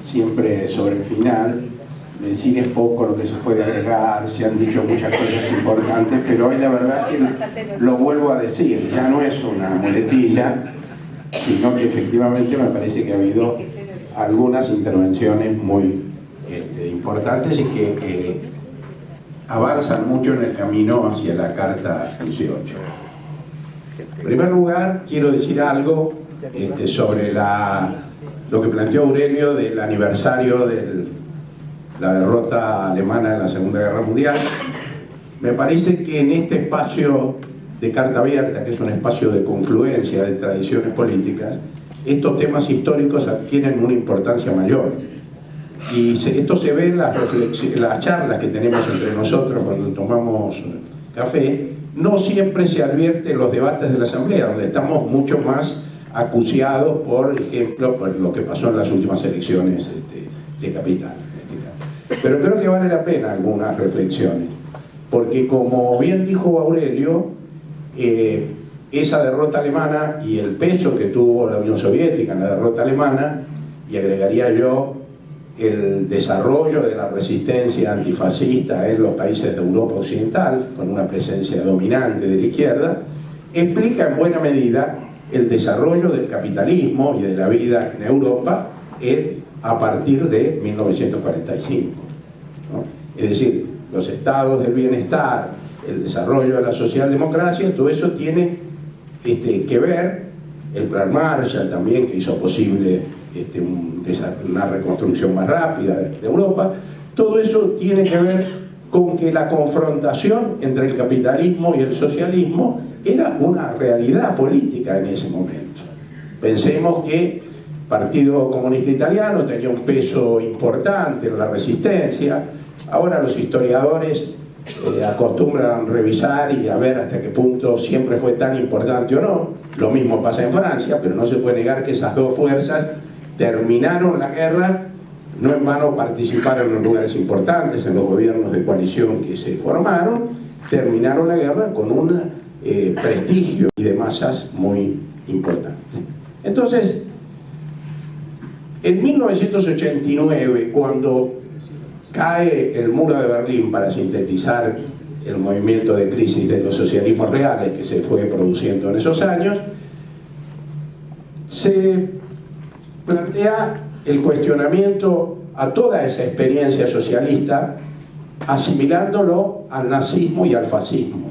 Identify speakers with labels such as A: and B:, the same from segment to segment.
A: siempre sobre el final. Decir es poco lo que se puede agregar, se han dicho muchas cosas importantes, pero hoy la verdad que lo vuelvo a decir, ya no es una muletilla, sino que efectivamente me parece que ha habido algunas intervenciones muy importantes y que avanzan mucho en el camino hacia la Carta 18. En primer lugar, quiero decir algo sobre lo que planteó Aurelio del aniversario de la derrota alemana en la Segunda Guerra Mundial. Me parece que en este espacio de Carta Abierta, que es un espacio de confluencia de tradiciones políticas, estos temas históricos adquieren una importancia mayor. Y esto se ve en las charlas que tenemos entre nosotros cuando tomamos café. No siempre se advierte en los debates de la Asamblea, donde estamos mucho más acuciados, por ejemplo, por lo que pasó en las últimas elecciones de capital. Pero creo que vale la pena algunas reflexiones, porque como bien dijo Aurelio, esa derrota alemana y el peso que tuvo la Unión Soviética en la derrota alemana, y agregaría yo el desarrollo de la resistencia antifascista en los países de Europa Occidental, con una presencia dominante de la izquierda, explica en buena medida el desarrollo del capitalismo y de la vida en Europa a partir de 1945, ¿no? Es decir, los estados del bienestar, el desarrollo de la socialdemocracia, todo eso tiene que ver, el Plan Marshall también, que hizo posible una reconstrucción más rápida de Europa. Todo eso tiene que ver con que la confrontación entre el capitalismo y el socialismo era una realidad política en ese momento. Pensemos que el Partido Comunista Italiano tenía un peso importante en la resistencia. Ahora los historiadores acostumbran revisar y a ver hasta qué punto siempre fue tan importante o no. Lo mismo pasa en Francia, pero no se puede negar que esas dos fuerzas terminaron la guerra, no en vano participaron en lugares importantes, en los gobiernos de coalición que se formaron, terminaron la guerra con un prestigio y de masas muy importante. Entonces, en 1989, cuando cae el muro de Berlín, para sintetizar el movimiento de crisis de los socialismos reales que se fue produciendo en esos años, se plantea el cuestionamiento a toda esa experiencia socialista, asimilándolo al nazismo y al fascismo.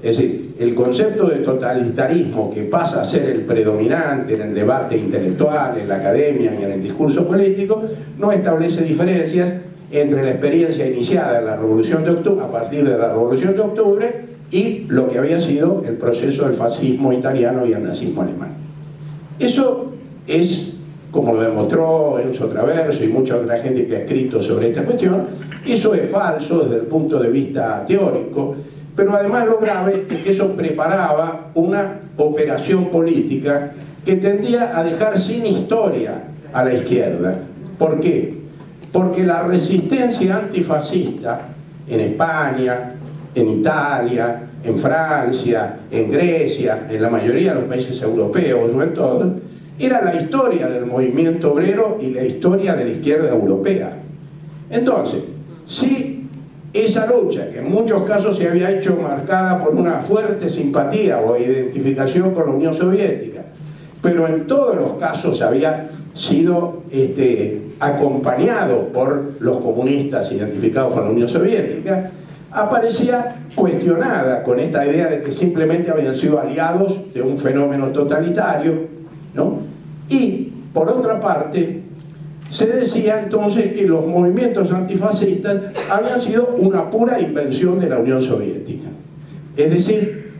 A: Es decir, el concepto de totalitarismo, que pasa a ser el predominante en el debate intelectual, en la academia y en el discurso político, no establece diferencias entre la experiencia iniciada en la Revolución de Octubre, a partir de la Revolución de Octubre, y lo que había sido el proceso del fascismo italiano y el nazismo alemán. Eso es, como lo demostró Enzo Traverso y mucha otra gente que ha escrito sobre esta cuestión, eso es falso desde el punto de vista teórico, pero además lo grave es que eso preparaba una operación política que tendía a dejar sin historia a la izquierda. ¿Por qué? Porque la resistencia antifascista en España, en Italia, en Francia, en Grecia, en la mayoría de los países europeos, no en todos, era la historia del movimiento obrero y la historia de la izquierda europea. Entonces, si esa lucha, que en muchos casos se había hecho marcada por una fuerte simpatía o identificación con la Unión Soviética, pero en todos los casos había sido acompañado por los comunistas identificados con la Unión Soviética, aparecía cuestionada con esta idea de que simplemente habían sido aliados de un fenómeno totalitario, ¿no? Y, por otra parte, se decía entonces que los movimientos antifascistas habían sido una pura invención de la Unión Soviética. Es decir,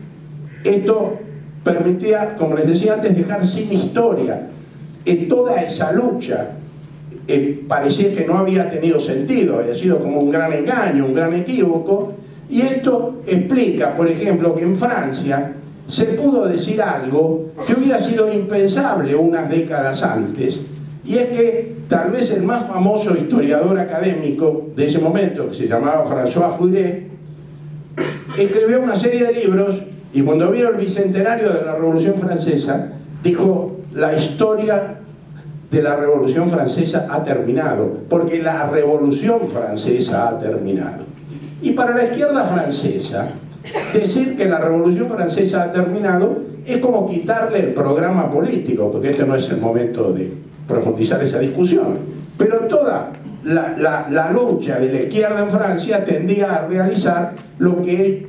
A: esto permitía, como les decía antes, dejar sin historia toda esa lucha. Parecía que no había tenido sentido, había sido como un gran engaño, un gran equívoco, y esto explica, por ejemplo, que en Francia se pudo decir algo que hubiera sido impensable unas décadas antes, y es que tal vez el más famoso historiador académico de ese momento, que se llamaba François Furet, escribió una serie de libros, y cuando vino el bicentenario de la Revolución Francesa, dijo: la historia de la Revolución Francesa ha terminado, porque la Revolución Francesa ha terminado. Y para la izquierda francesa, decir que la Revolución Francesa ha terminado es como quitarle el programa político, porque este no es el momento de profundizar esa discusión. Pero toda la lucha de la izquierda en Francia tendía a realizar lo que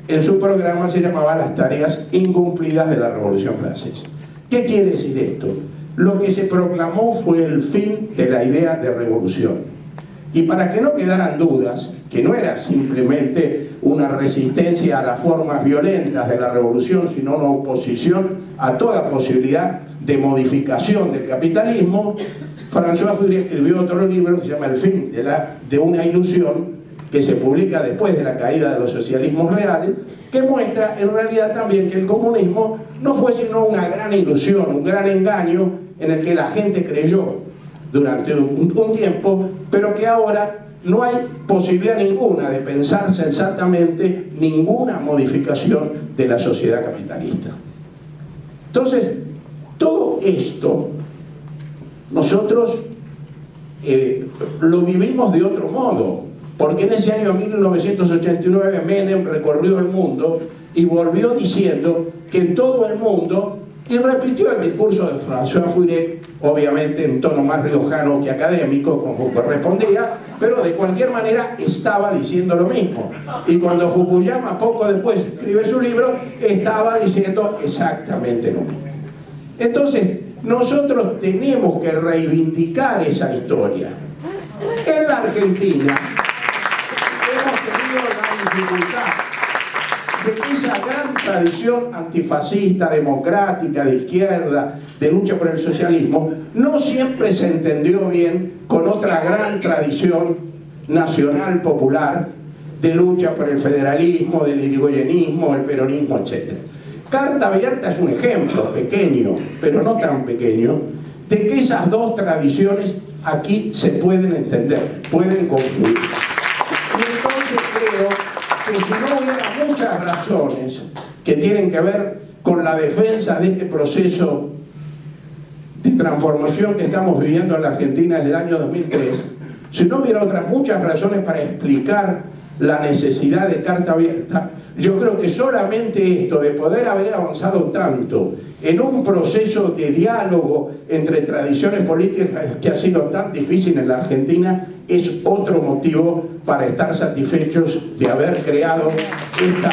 A: en su programa se llamaba las tareas incumplidas de la Revolución Francesa. ¿Qué quiere decir esto? Lo que se proclamó fue el fin de la idea de revolución. Y para que no quedaran dudas, que no era simplemente una resistencia a las formas violentas de la revolución, sino una oposición a toda posibilidad de modificación del capitalismo, François Furet escribió otro libro que se llama El fin de una ilusión, que se publica después de la caída de los socialismos reales, que muestra en realidad también que el comunismo no fue sino una gran ilusión, un gran engaño en el que la gente creyó durante un tiempo, pero que ahora no hay posibilidad ninguna de pensar sensatamente ninguna modificación de la sociedad capitalista. Entonces, todo esto nosotros lo vivimos de otro modo, porque en ese año 1989 Menem recorrió el mundo y volvió diciendo que en todo el mundo, y repitió el discurso de François Furet, obviamente en tono más riojano que académico, como correspondía, pero de cualquier manera estaba diciendo lo mismo. Y cuando Fukuyama poco después escribe su libro, estaba diciendo exactamente lo mismo. Entonces, nosotros tenemos que reivindicar esa historia. En la Argentina hemos tenido la dificultad de que esa gran tradición antifascista, democrática, de izquierda, de lucha por el socialismo, no siempre se entendió bien con otra gran tradición nacional popular de lucha por el federalismo, del irigoyenismo, el peronismo, etc. Carta Abierta es un ejemplo pequeño, pero no tan pequeño, de que esas dos tradiciones aquí se pueden entender, pueden confluir. Y entonces creo que si no hubiera muchas razones que tienen que ver con la defensa de este proceso de transformación que estamos viviendo en la Argentina desde el año 2003, si no hubiera otras muchas razones para explicar la necesidad de Carta Abierta, yo creo que solamente esto de poder haber avanzado tanto en un proceso de diálogo entre tradiciones políticas que ha sido tan difícil en la Argentina es otro motivo para estar satisfechos de haber creado esta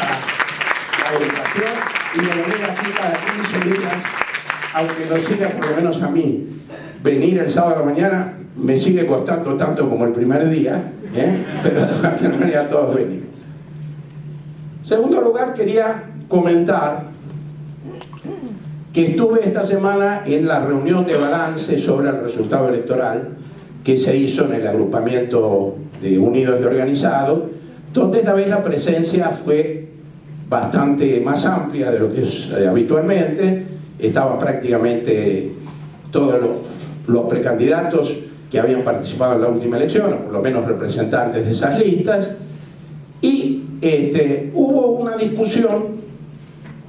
A: agrupación y de venir aquí cada 15 días, aunque nos siga por lo menos a mí. Venir el sábado a la mañana me sigue costando tanto como el primer día, pero de cualquier manera todos venimos. En segundo lugar, quería comentar que estuve esta semana en la reunión de balance sobre el resultado electoral que se hizo en el agrupamiento de Unidos y Organizados, donde esta vez la presencia fue bastante más amplia de lo que es habitualmente. Estaban prácticamente todos los precandidatos que habían participado en la última elección, o por lo menos representantes de esas listas, y hubo una discusión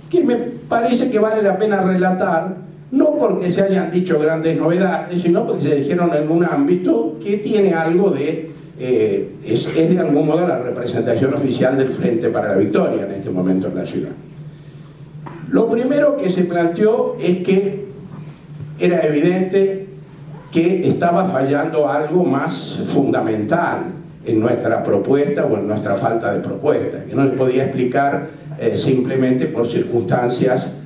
A: que me parece que vale la pena relatar, no porque se hayan dicho grandes novedades, sino porque se dijeron en un ámbito que tiene algo de, es de algún modo la representación oficial del Frente para la Victoria en este momento en la ciudad. Lo primero que se planteó es que era evidente que estaba fallando algo más fundamental en nuestra propuesta o en nuestra falta de propuesta, que no se podía explicar simplemente por circunstancias,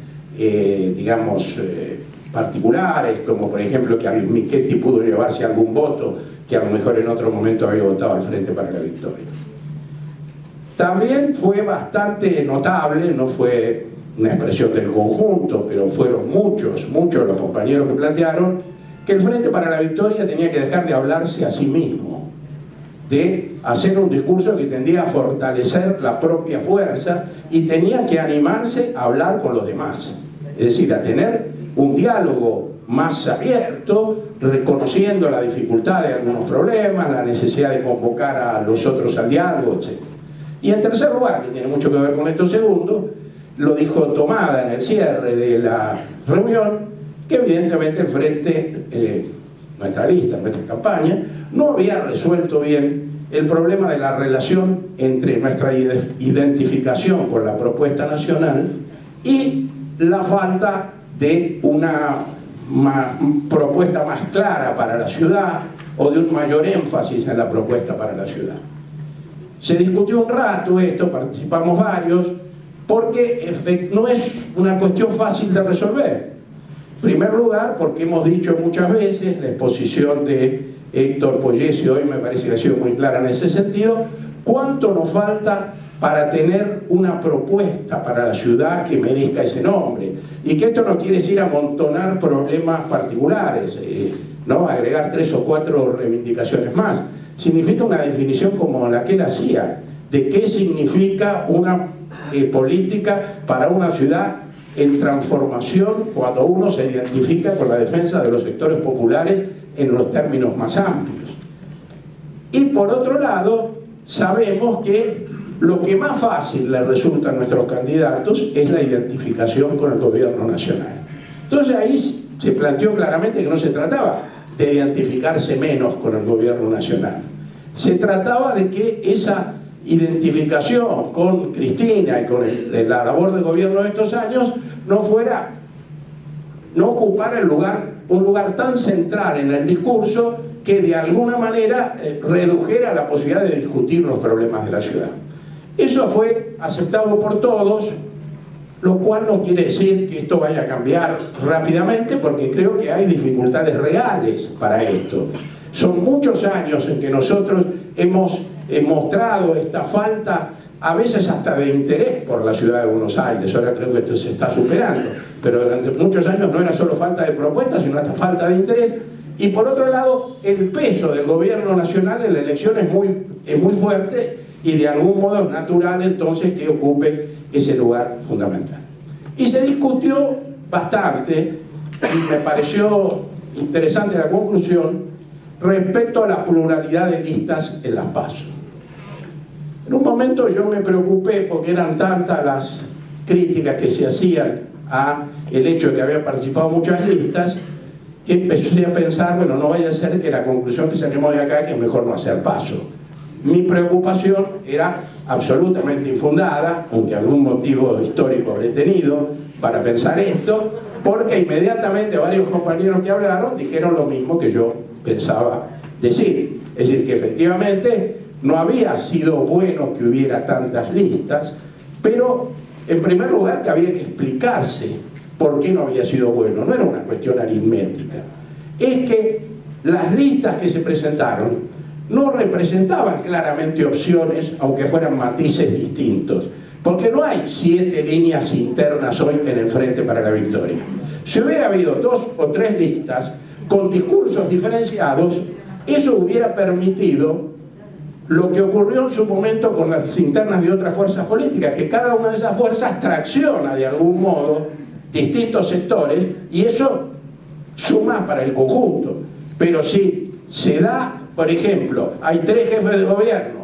A: particulares, como por ejemplo que Michetti pudo llevarse algún voto que a lo mejor en otro momento había votado al Frente para la Victoria. También fue bastante notable, no fue una expresión del conjunto, pero fueron muchos los compañeros que plantearon que el Frente para la Victoria tenía que dejar de hablarse a sí mismo, de hacer un discurso que tendía a fortalecer la propia fuerza y tenía que animarse a hablar con los demás, es decir, a tener un diálogo más abierto, reconociendo la dificultad de algunos problemas, la necesidad de convocar a los otros al diálogo, etc. Y en tercer lugar, que tiene mucho que ver con esto segundo, lo dijo Tomada en el cierre de la reunión, que evidentemente el Frente
B: nuestra lista, nuestra campaña, no había resuelto bien el problema de la relación entre nuestra identificación con la propuesta nacional y la falta de una propuesta más clara para la ciudad o de un mayor énfasis en la propuesta para la ciudad. Se discutió un rato esto, participamos varios, porque no es una cuestión fácil de resolver. En primer lugar, porque hemos dicho muchas veces, la exposición de Héctor Poyesi hoy me parece que ha sido muy clara en ese sentido, cuánto nos falta para tener una propuesta para la ciudad que merezca ese nombre. Y que esto no quiere decir amontonar problemas particulares, ¿no? Agregar 3 o 4 reivindicaciones más. Significa una definición como la que él hacía, de qué significa una política para una ciudad en transformación cuando uno se identifica con la defensa de los sectores populares en los términos más amplios. Y por otro lado, sabemos que lo que más fácil le resulta a nuestros candidatos es la identificación con el gobierno nacional. Entonces ahí se planteó claramente que no se trataba de identificarse menos con el gobierno nacional. Se trataba de que esa identificación con Cristina y con la labor del gobierno de estos años no ocupara un lugar tan central en el discurso que de alguna manera redujera la posibilidad de discutir los problemas de la ciudad. Eso fue aceptado por todos, lo cual no quiere decir que esto vaya a cambiar rápidamente, porque creo que hay dificultades reales para esto. Son muchos años en que nosotros hemos mostrado esta falta, a veces hasta de interés por la ciudad de Buenos Aires. Ahora creo que esto se está superando, pero durante muchos años no era solo falta de propuestas, sino hasta falta de interés. Y por otro lado, el peso del gobierno nacional en la elección es muy fuerte, y de algún modo es natural entonces que ocupe ese lugar fundamental. Y se discutió bastante, y me pareció interesante la conclusión, respecto a la pluralidad de listas en las PASO. En un momento yo me preocupé porque eran tantas las críticas que se hacían a el hecho de que había participado muchas listas, que empecé a pensar, bueno, no vaya a ser que la conclusión que saquemos de acá es que es mejor no hacer PASO. Mi preocupación era absolutamente infundada, aunque algún motivo histórico habré tenido para pensar esto, porque inmediatamente varios compañeros que hablaron dijeron lo mismo que yo pensaba decir. Es decir, que efectivamente no había sido bueno que hubiera tantas listas, pero en primer lugar que había que explicarse por qué no había sido bueno. No era una cuestión aritmética. Es que las listas que se presentaron no representaban claramente opciones, aunque fueran matices distintos, porque no hay 7 líneas internas hoy en el Frente para la Victoria. Si hubiera habido 2 o 3 listas con discursos diferenciados, eso hubiera permitido lo que ocurrió en su momento con las internas de otras fuerzas políticas, que cada una de esas fuerzas tracciona de algún modo distintos sectores, y eso suma para el conjunto. Pero si se da, por ejemplo, hay 3 jefes de gobierno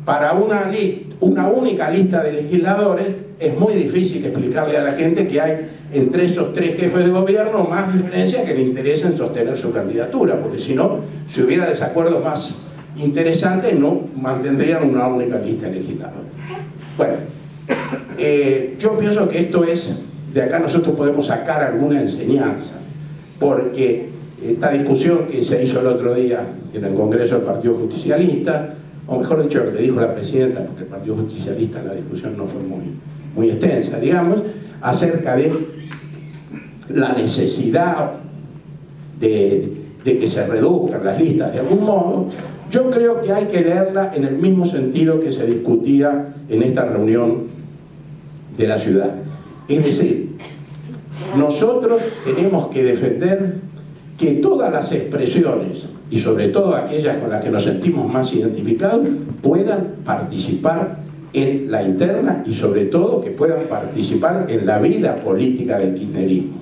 B: para una única lista de legisladores, es muy difícil explicarle a la gente que hay entre esos 3 jefes de gobierno más diferencias que le interesen sostener su candidatura, porque si no, si hubiera desacuerdos más interesantes, no mantendrían una única lista de legisladores. Bueno, yo pienso que esto es, de acá nosotros podemos sacar alguna enseñanza, porque esta discusión que se hizo el otro día en el Congreso del Partido Justicialista, o mejor dicho, lo que dijo la presidenta, porque el Partido Justicialista la discusión no fue muy extensa, digamos, acerca de la necesidad de que se reduzcan las listas de algún modo, yo creo que hay que leerla en el mismo sentido que se discutía en esta reunión de la ciudad. Es decir, nosotros tenemos que defender que todas las expresiones, y sobre todo aquellas con las que nos sentimos más identificados, puedan participar en la interna y sobre todo que puedan participar en la vida política del kirchnerismo.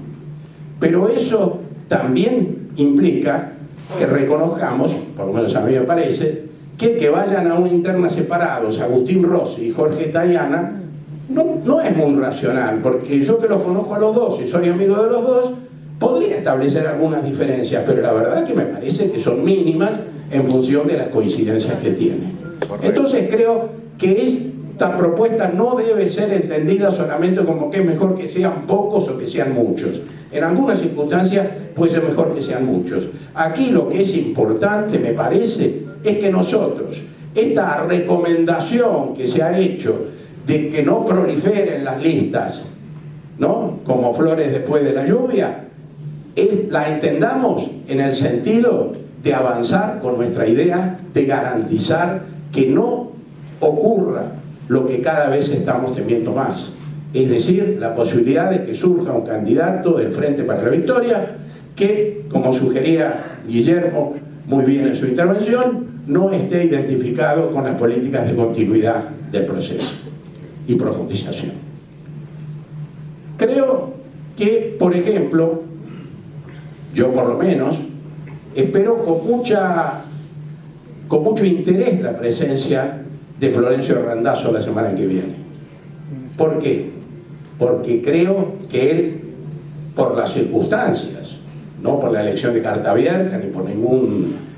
B: Pero eso también implica que reconozcamos, por lo menos a mí me parece, que vayan a una interna separados Agustín Rossi y Jorge Tayana no es muy racional, porque yo que los conozco a los dos y soy amigo de los dos, podría establecer algunas diferencias, pero la verdad que me parece que son mínimas en función de las coincidencias que tiene. Entonces creo que esta propuesta no debe ser entendida solamente como que es mejor que sean pocos o que sean muchos. En algunas circunstancias puede ser mejor que sean muchos. Aquí lo que es importante, me parece, es que nosotros, esta recomendación que se ha hecho de que no proliferen las listas, ¿no?, como flores después de la lluvia, la entendamos en el sentido de avanzar con nuestra idea de garantizar que no ocurra lo que cada vez estamos temiendo más, es decir, la posibilidad de que surja un candidato del Frente para la Victoria que, como sugería Guillermo muy bien en su intervención, no esté identificado con las políticas de continuidad del proceso y profundización. Creo que, por ejemplo, yo por lo menos espero con mucho interés la presencia de Florencio Randazzo la semana que viene. ¿Por qué? Porque creo que él, por las circunstancias, no por la elección de carta abierta ni por ningún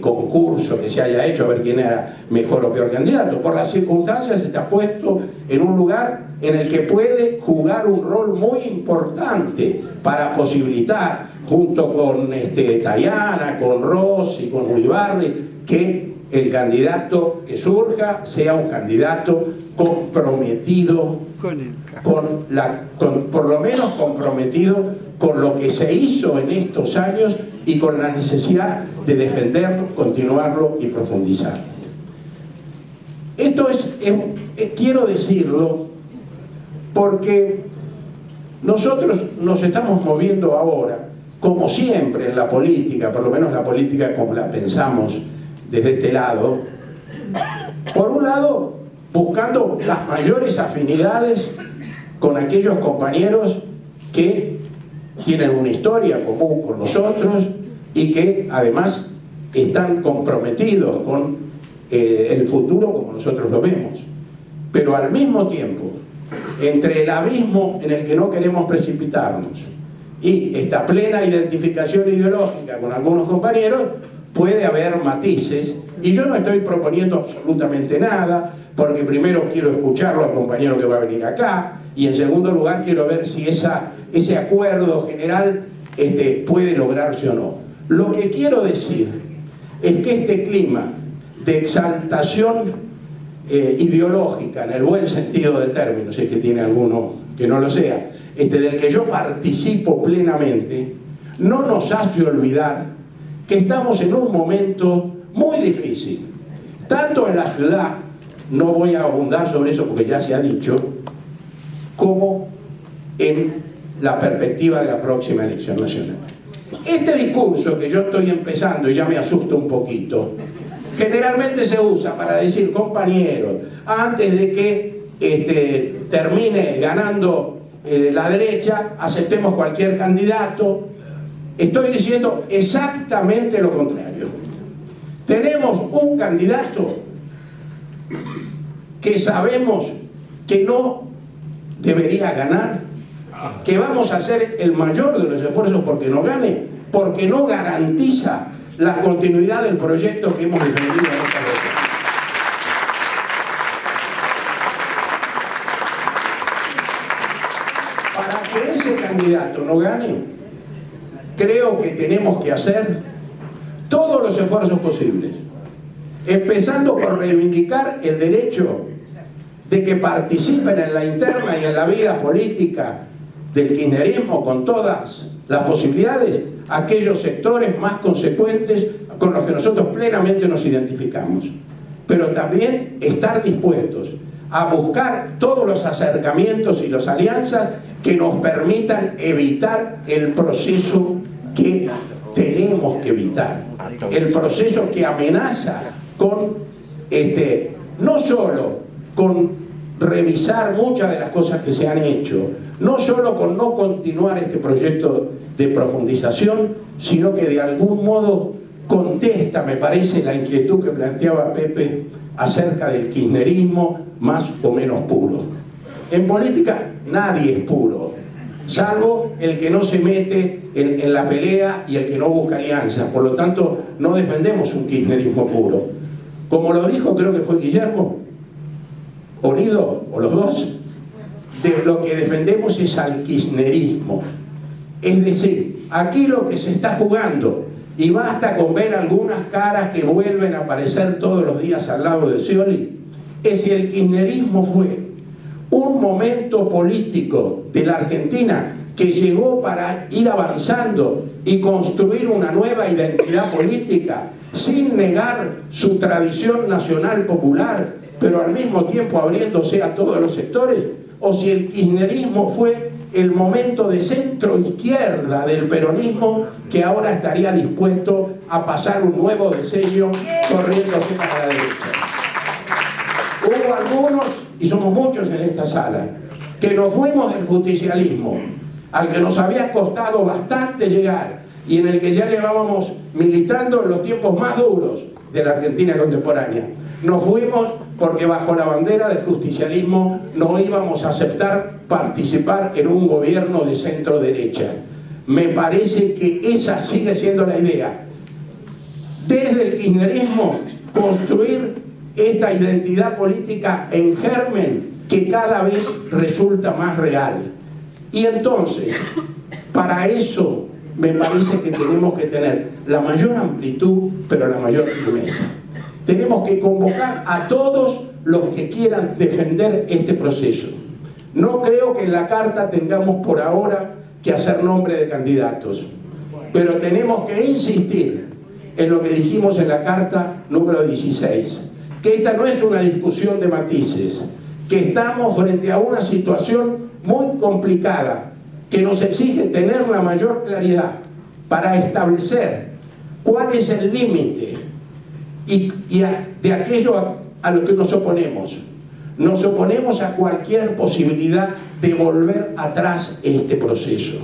B: concurso que se haya hecho a ver quién era mejor o peor candidato, por las circunstancias está puesto en un lugar en el que puede jugar un rol muy importante para posibilitar, junto con Tayana, con Rossi, con Uribarri, que el candidato que surja sea un candidato comprometido por lo menos comprometido con lo que se hizo en estos años y con la necesidad de defenderlo, continuarlo y profundizarlo. Esto quiero decirlo porque nosotros nos estamos moviendo ahora, como siempre en la política, por lo menos la política como la pensamos desde este lado, por un lado buscando las mayores afinidades con aquellos compañeros que tienen una historia común con nosotros y que además están comprometidos con el futuro como nosotros lo vemos. Pero al mismo tiempo, entre el abismo en el que no queremos precipitarnos y esta plena identificación ideológica con algunos compañeros, puede haber matices, y yo no estoy proponiendo absolutamente nada, porque primero quiero escucharlo al compañero que va a venir acá, y en segundo lugar quiero ver si ese acuerdo general puede lograrse o no. Lo que quiero decir es que este clima de exaltación ideológica, en el buen sentido del término, si es que tiene alguno que no lo sea, del que yo participo plenamente, no nos hace olvidar que estamos en un momento muy difícil, tanto en la ciudad, no voy a abundar sobre eso porque ya se ha dicho, como en la perspectiva de la próxima elección nacional. Este discurso que yo estoy empezando y ya me asusta un poquito, generalmente se usa para decir, compañeros, antes de que termine ganando la derecha, aceptemos cualquier candidato. Estoy diciendo exactamente lo contrario. Tenemos un candidato que sabemos que no debería ganar, que vamos a hacer el mayor de los esfuerzos porque no gane, porque no garantiza la continuidad del proyecto que hemos defendido en esta elección. Para que ese candidato no gane, creo que tenemos que hacer todos los esfuerzos posibles, empezando por reivindicar el derecho de que participen en la interna y en la vida política del kirchnerismo con todas las posibilidades aquellos sectores más consecuentes con los que nosotros plenamente nos identificamos, pero también estar dispuestos a buscar todos los acercamientos y las alianzas que nos permitan evitar el proceso que tenemos que evitar, el proceso que amenaza con no solo con revisar muchas de las cosas que se han hecho, no solo con no continuar este proyecto de profundización, sino que de algún modo contesta, me parece, la inquietud que planteaba Pepe acerca del kirchnerismo más o menos puro. En política nadie es puro, salvo el que no se mete en la pelea y el que no busca alianza. Por lo tanto, no defendemos un kirchnerismo puro. Como lo dijo, creo que fue Guillermo, o Lido, o los dos, de lo que defendemos es al kirchnerismo. Es decir, aquí lo que se está jugando, y basta con ver algunas caras que vuelven a aparecer todos los días al lado de Scioli, es si el kirchnerismo fue un momento político de la Argentina que llegó para ir avanzando y construir una nueva identidad política sin negar su tradición nacional popular, pero al mismo tiempo abriéndose a todos los sectores, o si el kirchnerismo fue el momento de centro izquierda del peronismo que ahora estaría dispuesto a pasar un nuevo diseño corriéndose para la derecha. Hubo algunos, y somos muchos en esta sala, que nos fuimos del justicialismo, al que nos había costado bastante llegar y en el que ya llevábamos militando en los tiempos más duros de la Argentina contemporánea. Nos fuimos porque bajo la bandera del justicialismo no íbamos a aceptar participar en un gobierno de centro derecha. Me parece que esa sigue siendo la idea. Desde el kirchnerismo construir esta identidad política en germen que cada vez resulta más real. Y entonces, para eso me parece que tenemos que tener la mayor amplitud, pero la mayor firmeza. Tenemos que convocar a todos los que quieran defender este proceso. No creo que en la carta tengamos por ahora que hacer nombre de candidatos, pero tenemos que insistir en lo que dijimos en la carta número 16, que esta no es una discusión de matices, que estamos frente a una situación muy complicada, que nos exige tener la mayor claridad para establecer cuál es el límite de aquello a lo que nos oponemos. Nos oponemos a cualquier posibilidad de volver atrás este proceso.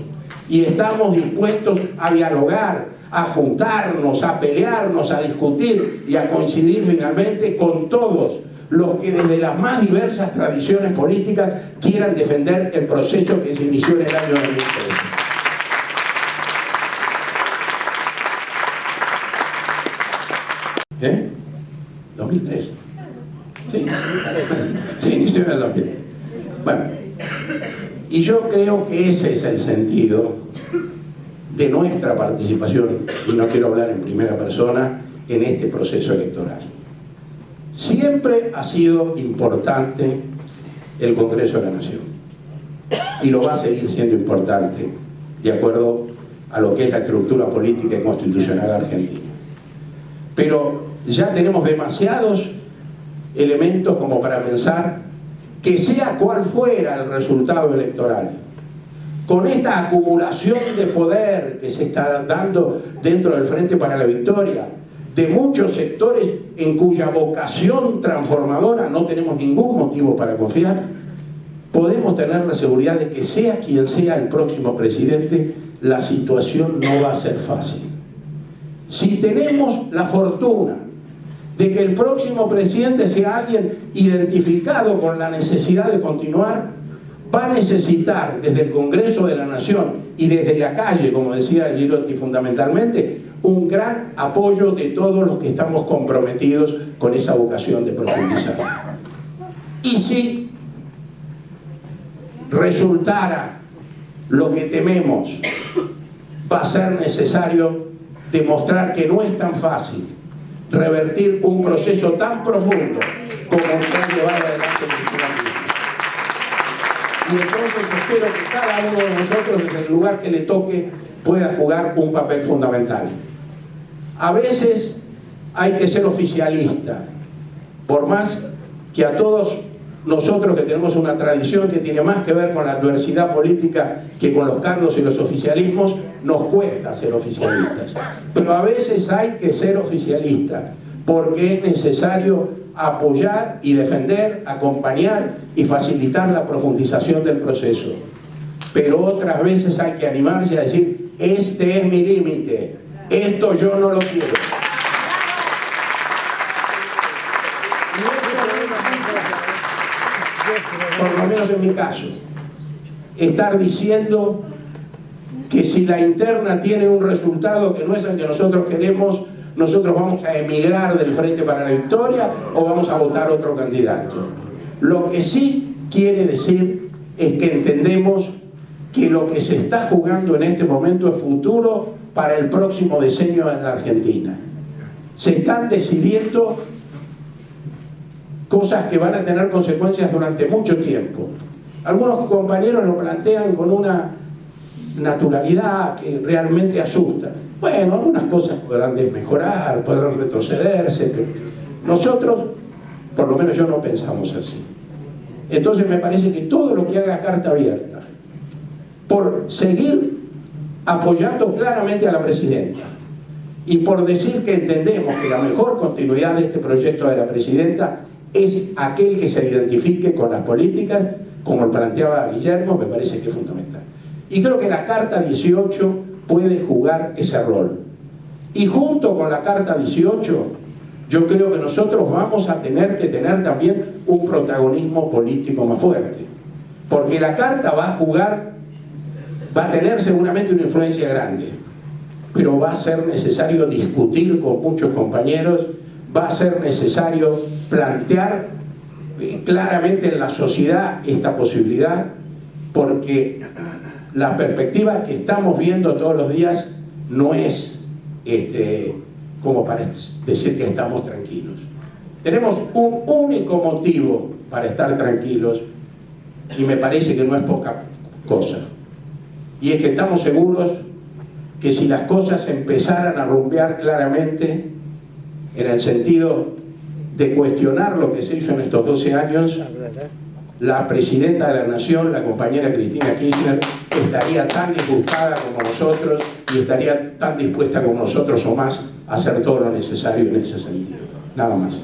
B: Y estamos dispuestos a dialogar, a juntarnos, a pelearnos, a discutir y a coincidir finalmente con todos los que desde las más diversas tradiciones políticas quieran defender el proceso que se inició en el año 2013. ¿Eh? 2003. Sí, inició en el 2000. Bueno, y yo creo que ese es el sentido de nuestra participación, y no quiero hablar en primera persona, en este proceso electoral. Siempre ha sido importante el Congreso de la Nación, y lo va a seguir siendo importante, de acuerdo a lo que es la estructura política y constitucional argentina. Pero ya tenemos demasiados elementos como para pensar que sea cual fuera el resultado electoral, con esta acumulación de poder que se está dando dentro del Frente para la Victoria, de muchos sectores en cuya vocación transformadora no tenemos ningún motivo para confiar, podemos tener la seguridad de que sea quien sea el próximo presidente, la situación no va a ser fácil. Si tenemos la fortuna de que el próximo presidente sea alguien identificado con la necesidad de continuar, va a necesitar desde el Congreso de la Nación y desde la calle, como decía Girotti fundamentalmente, un gran apoyo de todos los que estamos comprometidos con esa vocación de profundizar. Y si resultara lo que tememos, va a ser necesario demostrar que no es tan fácil revertir un proceso tan profundo como el que ha llevado adelante el kirchnerismo. Y entonces espero que cada uno de nosotros, desde el lugar que le toque, pueda jugar un papel fundamental. A veces hay que ser oficialista, por más que a todos nosotros que tenemos una tradición que tiene más que ver con la adversidad política que con los cargos y los oficialismos, nos cuesta ser oficialistas. Pero a veces hay que ser oficialista, porque es necesario apoyar y defender, acompañar y facilitar la profundización del proceso. Pero otras veces hay que animarse a decir, este es mi límite, esto yo no lo quiero. Por lo menos en mi caso. estar diciendo que si la interna tiene un resultado que no es el que nosotros queremos, nosotros vamos a emigrar del Frente para la Victoria o vamos a votar otro candidato. Lo que sí quiere decir es que entendemos que lo que se está jugando en este momento es futuro para el próximo decenio en la Argentina. Se están decidiendo cosas que van a tener consecuencias durante mucho tiempo. Algunos compañeros lo plantean con una naturalidad que realmente asusta. Bueno, algunas cosas podrán desmejorar, podrán retrocederse, pero nosotros, por lo menos yo, no pensamos así. Entonces me parece que todo lo que haga Carta Abierta por seguir apoyando claramente a la presidenta y por decir que entendemos que la mejor continuidad de este proyecto de la presidenta es aquel que se identifique con las políticas, como planteaba Guillermo, me parece que es fundamental. Y creo que la Carta 18 puede jugar ese rol. Y junto con la Carta 18, yo creo que nosotros vamos a tener que tener también un protagonismo político más fuerte. Porque la Carta va a tener seguramente una influencia grande, pero va a ser necesario discutir con muchos compañeros, va a ser necesario plantear claramente en la sociedad esta posibilidad, porque la perspectiva que estamos viendo todos los días no es como para decir que estamos tranquilos. Tenemos un único motivo para estar tranquilos, y me parece que no es poca cosa, y es que estamos seguros que si las cosas empezaran a rumbear claramente en el sentido de cuestionar lo que se hizo en estos 12 años, la presidenta de la Nación, la compañera Cristina Kirchner, estaría tan disgustada como nosotros y estaría tan dispuesta como nosotros o más a hacer todo lo necesario en ese sentido. Nada más.